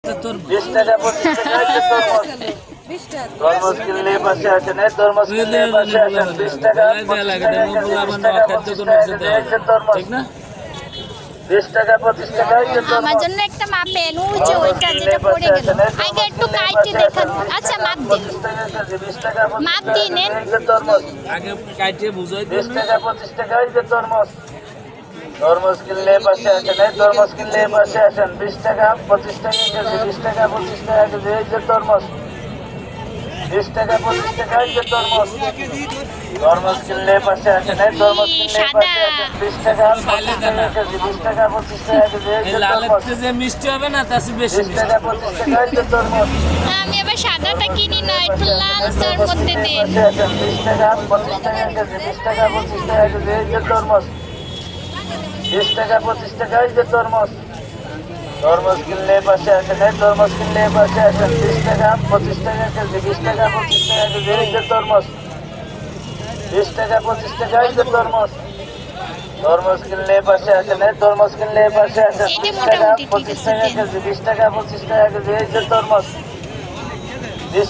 20 টাকা 25 টাকা তরমুজ কিনলে পাশে আসেন, তরমুজ কিনলে পাশে আসেন। 20 টাকা 25 টাকা তরমুজ, 20 টাকা 25 টাকা আমার জন্য একটা মাপেন, ওই যে ওইটা যেটা পড়ে গেল, আগে একটু কাইটে দেখান। আচ্ছা মাপ দিন, 20 টাকা মাপ দিয়ে নেন। তরমুজ আগে কাইটে বুঝাই 20 টাকা 25 টাকা তরমুজ, তরমুজ কিনলে পাশে আসেন, তরমুজ কিনলে পাশে আসেন। 20 টাকা 25 টাকা কেজি, 20 টাকা 25 টাকা কেজি এই যে তরমুজ, 20 টাকা 25 টাকা তরমুজ, তরমুজ কিনলে পাশে আসেন, তরমুজ কিনলে পাশে আসেন। 20 টাকা 25 টাকা কেজি, 20 টাকা 25 টাকা কেজি এই যে তরমুজ, যে মিষ্টি হবে না তার বেশি 20 টাকা 25 টাকা তরমুজ, আমি আবার সাদাটা কিনি না, একটু লাল তার মধ্যে দিন। 20 টাকা 25 টাকা কেজি, 20 টাকা 25 টাকা কেজি এই যে তরমুজ, 20 টাকা 25 টাকা তরমুজ, তরমুজ কিনলে পাশে আসেন, তরমুজ কিনলে পাশে আসেন। 20 টাকা 25 টাকা কেজি, 20 টাকা 25 টাকা কেজি এই যে তরমুজ, 20 টাকা 25 টাকা তরমুজ, তরমুজ কিনলে পাশে আসেন, তরমুজ কিনলে পাশে আসেন। 20 টাকা 25 টাকা কেজি, 20 টাকা 25 টাকা কেজি এই যে তরমুজ, 20